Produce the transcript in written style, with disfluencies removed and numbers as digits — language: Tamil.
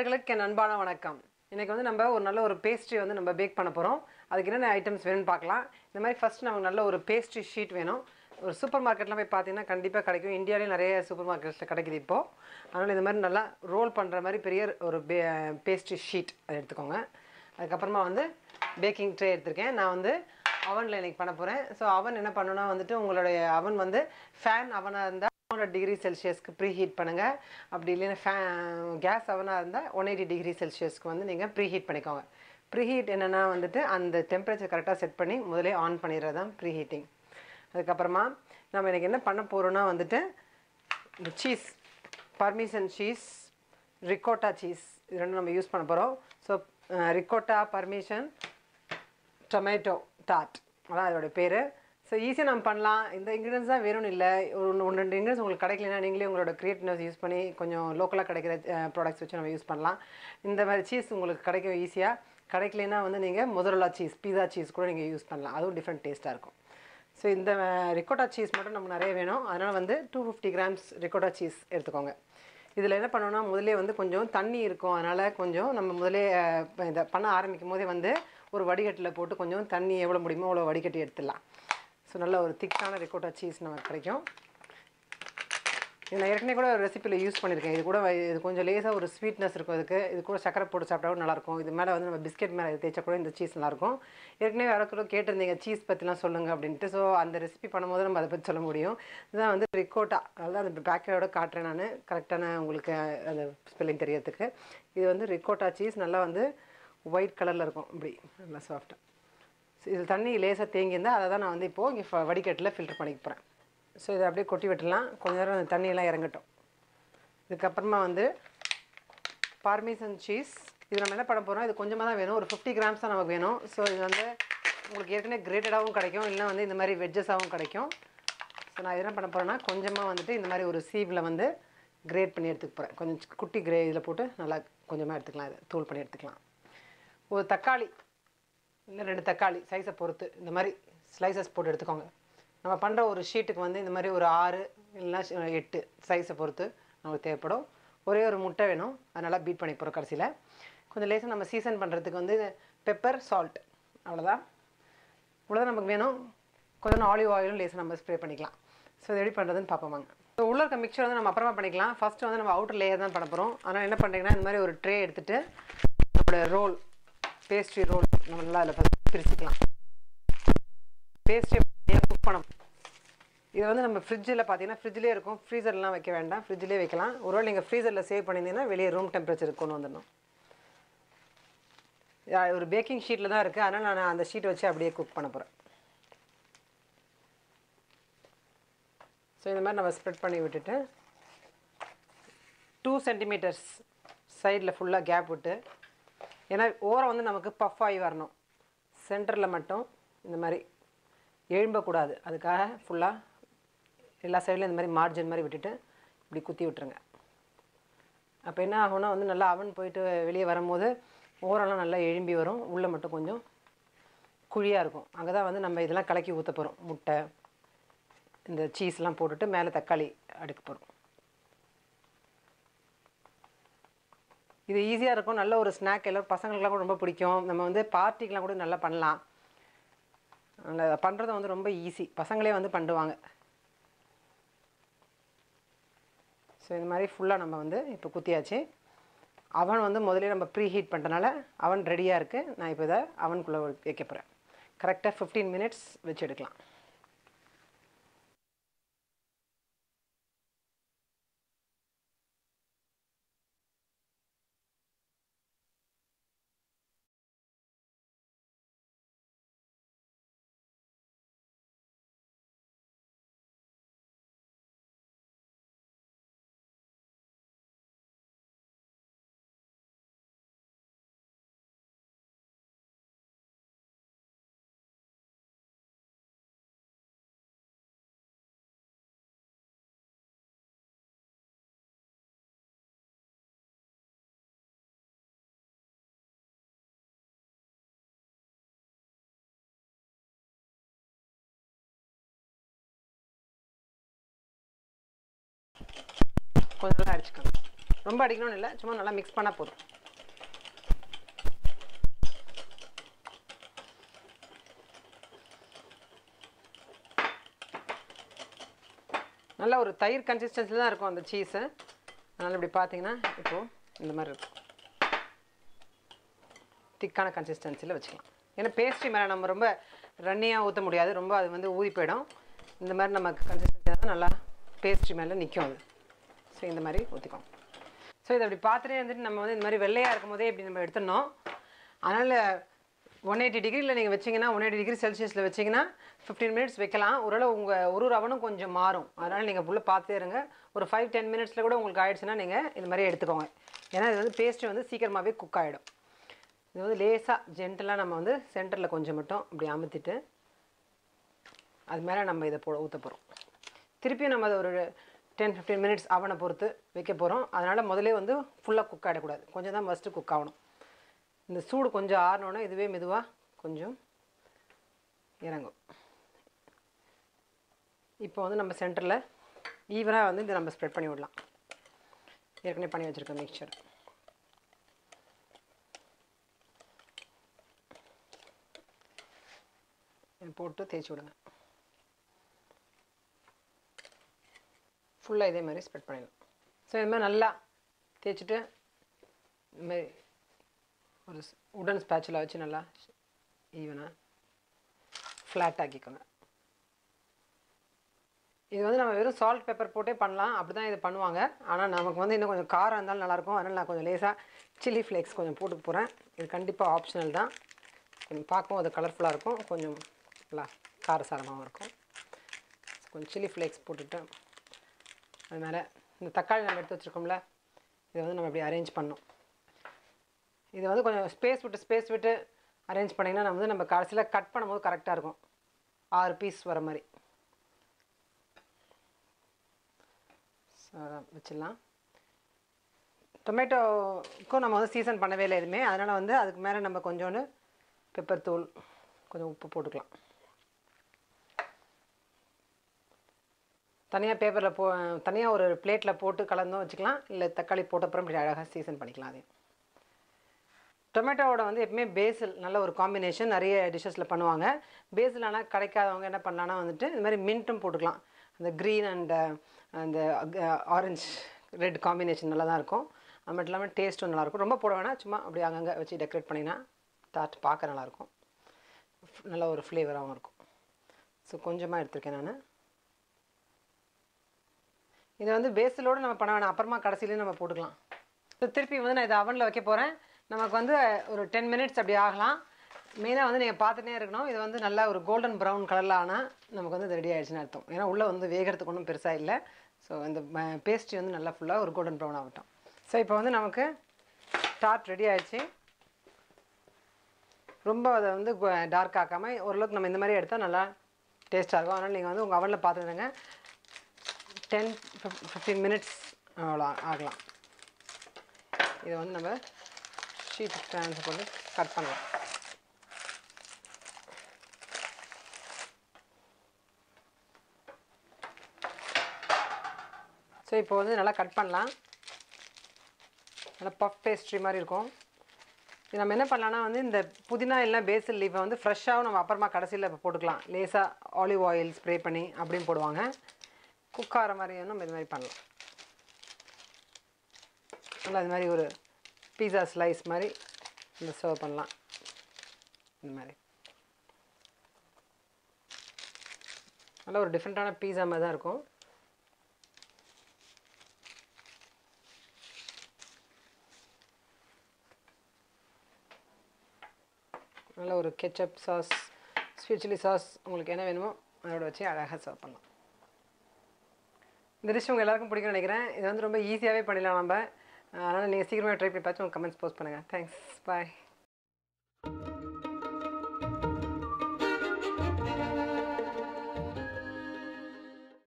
நேயர்களுக்கு என் அன்பான வணக்கம். இன்னைக்கு வந்து நம்ம ஒரு நல்ல ஒரு பேஸ்ட்ரி வந்து நம்ம பேக் பண்ண போறோம். அதுக்கு என்னென்ன ஐட்டம்ஸ் வேணும்னு பார்க்கலாம். இந்த மாதிரி ஃபர்ஸ்ட் நமக்கு நல்ல ஒரு பேஸ்ட்ரி ஷீட் வேணும். ஒரு சூப்பர் மார்க்கெட்ல போய் பார்த்தீங்கன்னா கண்டிப்பாக கிடைக்கும். இந்தியாவிலே நிறைய சூப்பர் மார்க்கெட்ஸில் கிடைக்குது இப்போ. அதனால் இந்த மாதிரி நல்லா ரோல் பண்ணுற மாதிரி பெரிய ஒரு பேஸ்ட்ரி ஷீட் அதை எடுத்துக்கோங்க. அதுக்கப்புறமா வந்து பேக்கிங் ட்ரே எடுத்திருக்கேன். நான் வந்து அவனில் இன்றைக்கி பண்ண போகிறேன். ஸோ அவன் என்ன பண்ணணும்னா வந்துட்டு உங்களுடைய அவன் வந்து ஃபேன் அவனாக இருந்தால் 200 டிகிரி செல்சியஸ்க்கு ப்ரீ ஹீட் பண்ணுங்கள். அப்படி இல்லைன்னா கேஸ் அவனாக இருந்தால் 180 டிகிரி செல்சியஸ்க்கு வந்து நீங்கள் ப்ரீ ஹீட் பண்ணிக்கோங்க. ப்ரீ ஹீட் என்னென்னா வந்துட்டு அந்த டெம்பரேச்சர் கரெக்டாக செட் பண்ணி முதலே ஆன் பண்ணிடுறது தான் ப்ரீ ஹீட்டிங். அதுக்கப்புறமா நம்ம இன்றைக்கி என்ன பண்ண போகிறோன்னா வந்துட்டு இந்த cheese, permission cheese, ricotta cheese இது ரெண்டும் நம்ம யூஸ் பண்ண போகிறோம். So ricotta, permission, tomato dart அதான் அதோடய பேர். ஸோ ஈஸியாக நம்ம பண்ணலாம். இந்த இன்க்ரீடியன்ஸ் தான் வேணும்னு இல்லை. ஒன்று ரெண்டு இன்க்ரீடியன்ஸ் உங்களுக்கு கிடைக்கலனா நீங்களே உங்களோட க்ரியேட்டிவ்னஸ் யூஸ் பண்ணி கொஞ்சம் லோக்கலாக கிடைக்கிற ப்ராடக்ட்ஸ் வச்சு நம்ம யூஸ் பண்ணலாம். இந்த மாதிரி சீஸ் உங்களுக்கு கிடைக்கும் ஈஸியாக. கிடைக்கலனா வந்து நீங்கள் மொசரல்லா சீஸ், பீஸா சீஸ் கூட நீங்கள் யூஸ் பண்ணலாம். அதுவும் டிஃப்ரெண்ட் டேஸ்ட்டாக இருக்கும். ஸோ இந்த ரிக்கோட்டா சீஸ் மட்டும் நமக்கு நிறைய வேணும். அதனால் வந்து 250 கிராம்ஸ் ரிக்கோட்டா சீஸ் எடுத்துக்கோங்க. இதில் என்ன பண்ணோன்னா முதலே வந்து கொஞ்சம் தண்ணி இருக்கும். அதனால் கொஞ்சம் நம்ம முதலே இதை பண்ண ஆரம்பிக்கும் போதே வந்து ஒரு வடிகட்டில் போட்டு கொஞ்சம் தண்ணி எவ்வளோ முடியுமோ அவ்வளோ வடிகட்டி எடுத்துடலாம். ஸோ நல்ல ஒரு திக்கான ரிக்கோட்டா சீஸ் நமக்கு கிடைக்கும். நான் ஏற்கனவே கூட ஒரு ரெசிப்பியில் யூஸ் பண்ணியிருக்கேன். இது கொஞ்சம் லேசாக ஒரு ஸ்வீட்னஸ் இருக்கும். இது கூட சக்கரை போட்டு சாப்பிட்டா கூட நல்லாயிருக்கும். இது மேலே வந்து நம்ம பிஸ்கெட் மேலே தேய்ச்சா கூட இந்த சீஸ் நல்லாயிருக்கும். ஏற்கனவே யாரோ கூட கேட்டிருந்தீங்க சீஸ் பற்றிலாம் சொல்லுங்கள் அப்படின்ட்டு. ஸோ அந்த ரெசிபி பண்ணும்போது நம்ம அதை பற்றி சொல்ல முடியும். இதுதான் வந்து ரிக்கோட்டா, அதாவது அந்த பேக்கரோட காட்டுறேன் நான் கரெக்டான உங்களுக்கு அந்த ஸ்பெல்லிங் தெரியறதுக்கு. இது வந்து ரிக்கோட்டா சீஸ் நல்லா வந்து ஒயிட் கலரில் இருக்கும். இப்படி நல்லா சாஃப்டாக. இது தண்ணி லேசாக தேங்கியிருந்தால் அதை தான் நான் வந்து இப்போது இங்கே வடிகட்டில் ஃபில்டர் பண்ணிக்க போகிறேன். ஸோ இதை அப்படியே கொட்டி விட்டுடலாம். கொஞ்ச நேரம் அந்த தண்ணியெல்லாம் இறங்கட்டும். இதுக்கப்புறமா வந்து பார்மேசன் சீஸ் இது நம்ம என்ன பண்ண போகிறோம், இது கொஞ்சமாக தான் வேணும். ஒரு 50 கிராம்ஸ் தான் நமக்கு வேணும். ஸோ இது வந்து உங்களுக்கு ஏற்கனவே கிரேட்டடாகவும் கிடைக்கும், இல்லைனா வந்து இந்த மாதிரி வெஜ்ஜஸாகவும் கிடைக்கும். ஸோ நான் என்ன பண்ண போகிறேன்னா கொஞ்சமாக வந்துட்டு இந்த மாதிரி ஒரு சீவில் வந்து கிரேட் பண்ணி எடுத்துக்க போகிறேன். கொஞ்சம் குட்டி இதில் போட்டு நல்லா கொஞ்சமாக எடுத்துக்கலாம். இதை தூள் பண்ணி எடுத்துக்கலாம். ஒரு தக்காளி இல்லை 2 தக்காளி சைஸை பொறுத்து இந்த மாதிரி ஸ்லைசஸ் போட்டு எடுத்துக்கோங்க. நம்ம பண்ணுற ஒரு ஷீட்டுக்கு வந்து இந்த மாதிரி ஒரு 6 இல்லைனா 8 சைஸை பொறுத்து நமக்கு தேவைப்படும். ஒரே ஒரு முட்டை வேணும். அதனால் பீட் பண்ணி போகிறோம். கடைசியில் கொஞ்சம் லேசாக நம்ம சீசன் பண்ணுறதுக்கு வந்து பெப்பர், சால்ட், அவ்வளோதான். இவ்வளோதான் நமக்கு வேணும். கொஞ்சம் ஆலிவ் ஆயிலும் லேசாக நம்ம ஸ்ப்ரே பண்ணிக்கலாம். ஸோ இது எப்படி பண்ணுறதுன்னு பார்ப்போம் வாங்க. ஸோ உள்ளே இருக்க மிக்சர் வந்து நம்ம அப்புறமா பண்ணிக்கலாம். ஃபஸ்ட்டு வந்து நம்ம அவுட்டர் லேயர் தான் பண்ண போகிறோம். அதனால் என்ன பண்ணுறீங்கன்னா இந்த மாதிரி ஒரு ட்ரே எடுத்துகிட்டு நம்மளோட ரோல், பேஸ்ட்ரி ரோல் நம்ம நல்லா அதில் பிரிச்சுக்கலாம். பேஸ்ட்ரி குக் பண்ணணும். இது வந்து நம்ம ஃப்ரிட்ஜில் பார்த்தீங்கன்னா ஃப்ரிட்ஜ்லேயே இருக்கும். ஃப்ரீசர்லாம் வைக்க வேண்டாம், ஃப்ரிட்ஜ்லேயே வைக்கலாம். ஒருவேளை நீங்கள் ஃப்ரீசரில் சேவ் பண்ணியிருந்தீங்கன்னா வெளியே ரூம் டெம்பரேச்சருக்கு கொண்டு வந்துடணும். ஒரு பேக்கிங் ஷீட்டில் தான் இருக்குது. அதனால் நான் அந்த ஷீட் வச்சு அப்படியே குக் பண்ண போகிறேன். ஸோ இந்த மாதிரி நம்ம ஸ்ப்ரெட் பண்ணி விட்டுட்டு 2 சென்டிமீட்டர்ஸ் சைடில் ஃபுல்லாக கேப் விட்டு, ஏன்னா ஓரம் வந்து நமக்கு பஃப் ஆகி வரணும். சென்டரில் மட்டும் இந்த மாதிரி எழும்பக்கூடாது. அதுக்காக ஃபுல்லாக எல்லா சைட்லையும் இந்த மாதிரி மார்ஜின் மாதிரி விட்டுட்டு இப்படி குத்தி விட்டுருங்க. அப்போ என்ன ஆகும்னா வந்து நல்லா அவன் போயிட்டு வெளியே வரும்போது ஓரெல்லாம் நல்லா எழும்பி வரும். உள்ளே மட்டும் கொஞ்சம் குழியாக இருக்கும். அங்கே தான் வந்து நம்ம இதெல்லாம் கலக்கி ஊற்ற போகிறோம். முட்டை, இந்த சீஸ்லாம் போட்டுட்டு மேலே தக்காளி அடுக்க போகிறோம். இது ஈஸியாக இருக்கும். நல்ல ஒரு ஸ்நாக். எல்லோரும் பசங்களுக்குலாம் கூட ரொம்ப பிடிக்கும். நம்ம வந்து பார்ட்டிக்கெலாம் கூட நல்லா பண்ணலாம். அதில் பண்ணுறது வந்து ரொம்ப ஈஸி. பசங்களே வந்து பண்ணுவாங்க. ஸோ இது மாதிரி ஃபுல்லாக நம்ம வந்து இப்போ குத்தியாச்சு. அவன் வந்து முதலே நம்ம ப்ரீ ஹீட் பண்ணுறதுனால அவன் ரெடியாக இருக்குது. நான் இப்போ இதை அவனுக்குள்ளே வைக்க போகிறேன். கரெக்டாக 15 மினிட்ஸ் வச்சு எடுக்கலாம். கொஞ்சம் நல்லா அடிச்சுக்கணும். ரொம்ப அடிக்கணும்னு இல்லை, சும்மா நல்லா மிக்ஸ் பண்ணால் போதும். நல்லா ஒரு தயிர் கன்சிஸ்டன்சியில் தான் இருக்கும் அந்த சீஸு. அதனால் இப்படி பார்த்தீங்கன்னா இப்போது இந்த மாதிரி இருக்கும், திக்கான கன்சிஸ்டன்சியில் வச்சுக்கலாம். ஏன்னா பேஸ்ட்ரி மேலே நம்ம ரொம்ப ரன்னியாக ஊற்ற முடியாது, ரொம்ப அது வந்து ஊறி போயிடும். இந்த மாதிரி நமக்கு கன்சிஸ்டன்சியாக தான் நல்லா பேஸ்ட்ரி மேலே நிற்கும் அது. ஸோ இந்த மாதிரி ஊற்றிக்கோம். ஸோ இதை அப்படி பார்த்துட்டே வந்துட்டு நம்ம வந்து இந்த மாதிரி வெள்ளையாக இருக்கும் போதே இப்படி நம்ம எடுத்துடணும். அதனால் 180 டிகிரியில் நீங்கள் வச்சிங்கன்னா 180 டிகிரி செல்சியஸில் வச்சிங்கன்னா 15 மினிட்ஸ் வைக்கலாம். ஓரளவு உங்கள் ஒரு அவனும் கொஞ்சம் மாறும். அதனால் நீங்கள் ஃபுல்லாக பார்த்துட்டே இருங்க. ஒரு 5-10 மினிட்ஸில் கூட உங்களுக்கு ஆகிடுச்சுன்னா நீங்கள் இந்த மாதிரி எடுத்துக்கோங்க. ஏன்னா இது வந்து பேஸ்ட்ரி வந்து சீக்கிரமாகவே குக் ஆகிடும். இது வந்து லேசாக ஜென்டலாக நம்ம வந்து சென்டரில் கொஞ்சம் மட்டும் இப்படி அமுத்திட்டு அது மேலே நம்ம இதை ஊற்ற போகிறோம். திருப்பியும் நம்ம அதை ஒரு 10-15 மினிட்ஸ் அவனை பொறுத்து வைக்க போகிறோம். அதனால் முதலே வந்து ஃபுல்லாக குக் ஆகிடக்கூடாது, கொஞ்சம் தான் ஃபஸ்ட்டு குக் ஆகணும். இந்த சூடு கொஞ்சம் ஆறினோன்னா இதுவே மெதுவாக கொஞ்சம் இறங்கும். இப்போ வந்து நம்ம சென்டரில் ஈவனாக வந்து இதை நம்ம ஸ்ப்ரெட் பண்ணி விடலாம். ஏற்கனவே பண்ணி வச்சுருக்கோம் மிக்சர். போட்டு தேய்ச்சி விடுங்க. ஃபுல்லாக இதே மாதிரி ஸ்ப்ரெட் பண்ணிடலாம். ஸோ இது மாதிரி நல்லா தேய்ச்சிட்டு இதுமாதிரி ஒரு உடன் ஸ்பேட்சில் வச்சு நல்லா ஈவனாக ஃப்ளாட் ஆக்கிக்கோங்க. இது வந்து நம்ம வெறும் சால்ட் பெப்பர் போட்டே பண்ணலாம், அப்படி தான் இது பண்ணுவாங்க. ஆனால் நமக்கு வந்து இன்னும் கொஞ்சம் காரம் இருந்தாலும் நல்லாயிருக்கும். அதனால் நான் கொஞ்சம் லேசாக சில்லி ஃப்ளேக்ஸ் கொஞ்சம் போட்டு போகிறேன். இது கண்டிப்பாக ஆப்ஷனல் தான். கொஞ்சம் பார்க்கவும் அது கலர்ஃபுல்லாக இருக்கும், கொஞ்சம் நல்லா காரசாரமாகவும் இருக்கும். கொஞ்சம் சில்லி ஃப்ளேக்ஸ் போட்டுட்டு அது மேலே இந்த தக்காளி நம்ம எடுத்து வச்சுருக்கோம்ல, இதை வந்து நம்ம இப்படி அரேஞ்ச் பண்ணணும். இது வந்து கொஞ்சம் ஸ்பேஸ் விட்டு அரேஞ்ச் பண்ணிங்கன்னா நம்ம வந்து நம்ம கடைசியில் கட் பண்ணும்போது கரெக்டாக இருக்கும். 6 பீஸ் வர மாதிரி வச்சிடலாம். டொமேட்டோக்கும் நம்ம வந்து சீசன் பண்ணவே இல்லை எதுவுமே. அதனால் வந்து அதுக்கு மேலே நம்ம கொஞ்சோண்டு பெப்பர் தூள், கொஞ்சம் உப்பு போட்டுக்கலாம். தனியாக ஒரு பிளேட்டில் போட்டு கலந்தும் வச்சுக்கலாம், இல்லை தக்காளி போட்டப்புறம் இப்படி அழகாக சீசன் பண்ணிக்கலாம். அதையும் டொமேட்டோவோட வந்து எப்பவுமே பேசில் நல்ல ஒரு காம்பினேஷன் நிறைய டிஷ்ஷஸில் பண்ணுவாங்க. பேசில் ஆனால் கிடைக்காதவங்க என்ன பண்ணலான்னா வந்துட்டு இந்த மாதிரி மின்ட்டும் போட்டுக்கலாம். அந்த க்ரீன் அண்ட் அந்த ஆரஞ்ச் ரெட் காம்பினேஷன் நல்லா தான் இருக்கும். அது மட்டும் இல்லாமல் டேஸ்ட்டும் நல்லாயிருக்கும். ரொம்ப போட வேணாம், சும்மா அப்படி அங்கங்கே வச்சு டெக்கரேட் பண்ணிங்கன்னா டார்ட் பார்க்க நல்லாயிருக்கும், நல்ல ஒரு ஃப்ளேவராகவும் இருக்கும். ஸோ கொஞ்சமாக எடுத்துருக்கேன் நான். இதை வந்து பேசிலோடு நம்ம பண்ண வேணாம், அப்புறமா கடைசியிலேயும் நம்ம போட்டுக்கலாம். ஸோ திருப்பி வந்து நான் இதை அவனில் வைக்க போகிறேன். நமக்கு வந்து ஒரு 10 மினிட்ஸ் அப்படி ஆகலாம். மெயினாக வந்து நீங்கள் பார்த்துட்டே இருக்கணும். இது வந்து நல்லா ஒரு கோல்டன் ப்ரௌன் கலரில் ஆனால் நமக்கு வந்து இது ரெடி ஆகிடுச்சுன்னு அர்த்தம். ஏன்னா உள்ளே வந்து வேகிறதுக்கு ஒன்றும் பெருசாக இல்லை. ஸோ இந்த பேஸ்ட்ரி வந்து நல்லா ஃபுல்லாக ஒரு கோல்டன் ப்ரௌன் ஆகட்டும். ஸோ இப்போ வந்து நமக்கு டார்ட் ரெடி ஆகிடுச்சு. ரொம்ப அதை வந்து டார்க் ஆக்காமல் ஓரளவுக்கு நம்ம இந்த மாதிரி எடுத்தால் நல்லா டேஸ்ட்டாக இருக்கும். அதனால் நீங்கள் வந்து உங்கள் அவனில் பார்த்துடுங்க. 10-15 மினிட்ஸ் அவ்வளோ ஆகலாம். இதை வந்து நம்ம ஷீட் ஸ்டாண்ட்ஸ் போட்டு கட் பண்ணலாம். ஸோ இப்போ வந்து நல்லா கட் பண்ணலாம். நல்லா பஃப் பேஸ்ட்ரி மாதிரி இருக்கும். இது நம்ம என்ன பண்ணலான்னா வந்து இந்த புதினா இல்லைனா பேசில் லீஃபை வந்து ஃப்ரெஷ்ஷாகவும் நம்ம அப்புறமா கடைசியில் இப்போ போட்டுக்கலாம். லேசாக ஆலிவ் ஆயில் ஸ்ப்ரே பண்ணி அப்படியும் போடுவாங்க. குக் ஆகிற மாதிரி நம்ம இது மாதிரி பண்ணலாம். நல்லா இது மாதிரி ஒரு பீஸா ஸ்லைஸ் மாதிரி இந்த சர்வ் பண்ணலாம். இந்த மாதிரி நல்லா ஒரு டிஃப்ரெண்ட்டான பீஸா மாதிரி தான் இருக்கும். நல்ல ஒரு ketchup sauce, sweet chilli sauce உங்களுக்கு என்ன வேணுமோ அதோட வச்சு அழகாக சர்வ் பண்ணலாம். இந்த டிஷ் உங்கள் எல்லாருக்கும் பிடிக்கும்னு நினைக்கிறேன். இது வந்து ரொம்ப ஈஸியாகவே பண்ணிடலாம் நம்ம. அதனால் நீங்கள் சீக்கிரமாக ட்ரை பண்ணி பார்த்து உங்கள் கமெண்ட்ஸ் போஸ்ட் பண்ணுங்கள். தேங்க்ஸ், பாய்.